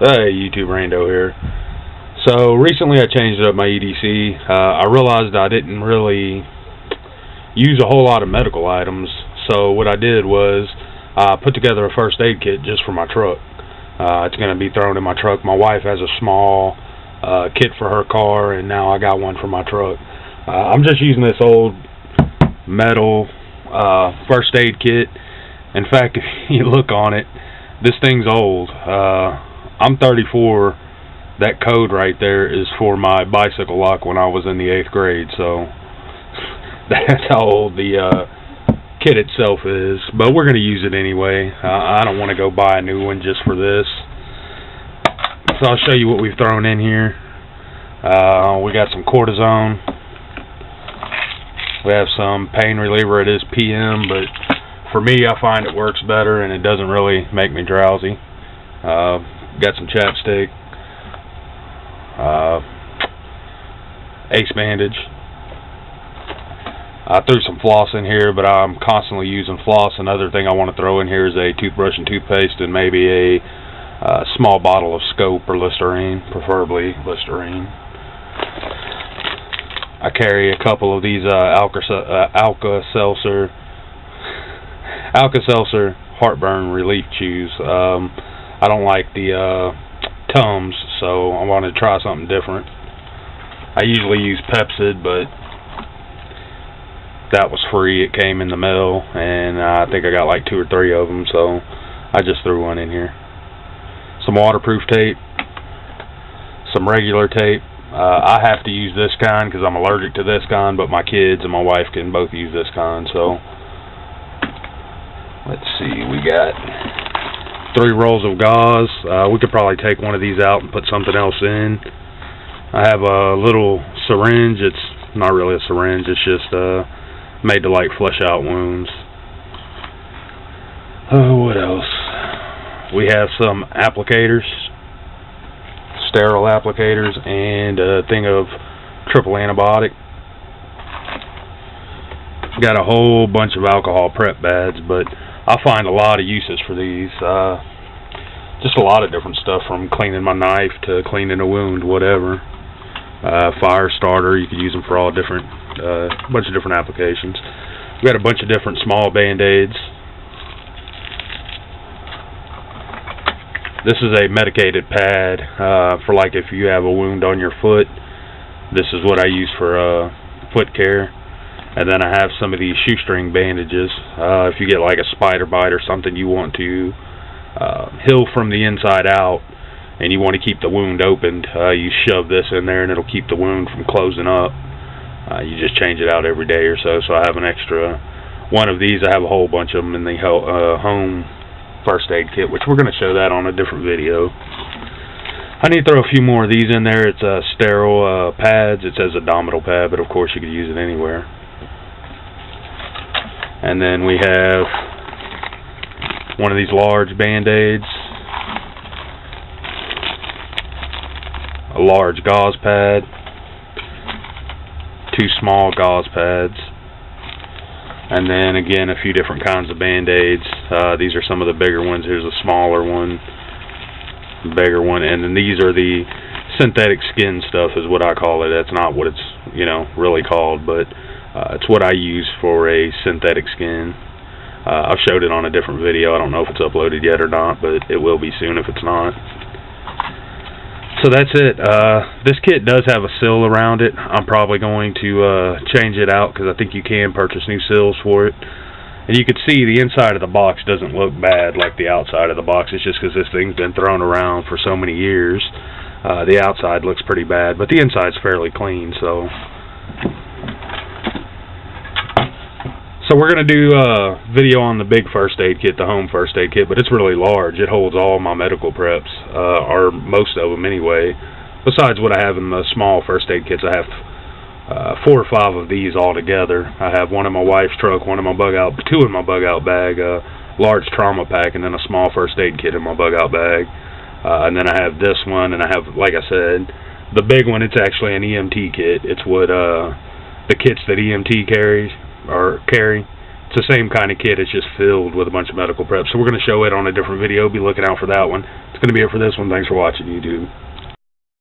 Hey, YouTube Rando here. So recently I changed up my EDC. I realized I didn't really use a whole lot of medical items. So what I did was I put together a first aid kit just for my truck. It's going to be thrown in my truck. My wife has a small kit for her car, and now I got one for my truck. I'm just using this old metal first aid kit. In fact, if you look on it, this thing's old. I'm 34. That code right there is for my bicycle lock when I was in the 8th grade, so that's how old the kit itself is. But we're going to use it anyway. I don't want to go buy a new one just for this. So I'll show you what we've thrown in here. We got some cortisone. We have some pain reliever. It is PM, but for me, I find it works better and it doesn't really make me drowsy. Got some chapstick, ace bandage. I threw some floss in here, but I'm constantly using floss. Another thing I want to throw in here is a toothbrush and toothpaste, and maybe a small bottle of Scope or Listerine, preferably Listerine. I carry a couple of these Alka-Seltzer heartburn relief chews. I don't like the Tums, so I wanted to try something different. I usually use Pepcid, but that was free. It came in the mail, and I think I got like 2 or 3 of them, so I just threw one in here. Some waterproof tape, some regular tape. I have to use this kind because I'm allergic to this kind, but my kids and my wife can both use this kind, so let's see, we got 3 rolls of gauze. We could probably take one of these out and put something else in. I have a little syringe. It's not really a syringe, it's just made to like flush out wounds. What else? We have some applicators, sterile applicators, and a thing of triple antibiotic. Got a whole bunch of alcohol prep pads, but I find a lot of uses for these. Just a lot of different stuff, from cleaning my knife to cleaning a wound, whatever. Fire starter, you could use them for all different, bunch of different applications. We got a bunch of different small band-aids. This is a medicated pad for like if you have a wound on your foot. This is what I use for foot care. And then I have some of these shoestring bandages. If you get like a spider bite or something, you want to heal from the inside out, and you want to keep the wound opened, you shove this in there and it'll keep the wound from closing up. You just change it out every day or so. So I have an extra one of these. I have a whole bunch of them in the home first aid kit, which we're going to show that on a different video. I need to throw a few more of these in there. It's sterile pads. It says abdominal pad, but of course you could use it anywhere. And then we have one of these large band-aids, a large gauze pad, 2 small gauze pads, and then again a few different kinds of band-aids. These are some of the bigger ones. Here's a smaller one, bigger one, and then these are the synthetic skin stuff is what I call it. That's not what it's really called, but it's what I use for a synthetic skin. I've showed it on a different video. I don't know if it's uploaded yet or not, but it will be soon if it's not. So that's it. This kit does have a seal around it. I'm probably going to change it out because I think you can purchase new seals for it. And you can see the inside of the box doesn't look bad like the outside of the box. It's just because this thing's been thrown around for so many years. The outside looks pretty bad, but the inside's fairly clean, so we're going to do a video on the big first aid kit, the home first aid kit, but it's really large. It holds all my medical preps, or most of them anyway. Besides what I have in the small first aid kits, I have 4 or 5 of these all together. I have one in my wife's truck, one in my bug out, 2 in my bug out bag, a large trauma pack, and then a small first aid kit in my bug out bag. And then I have this one, and I have, like I said, the big one. It's actually an EMT kit. It's what the kits that EMT carry It's the same kind of kit, it's just filled with a bunch of medical prep. So we're going to show it on a different video. Be looking out for that one. It's going to be it for this one. Thanks for watching, YouTube.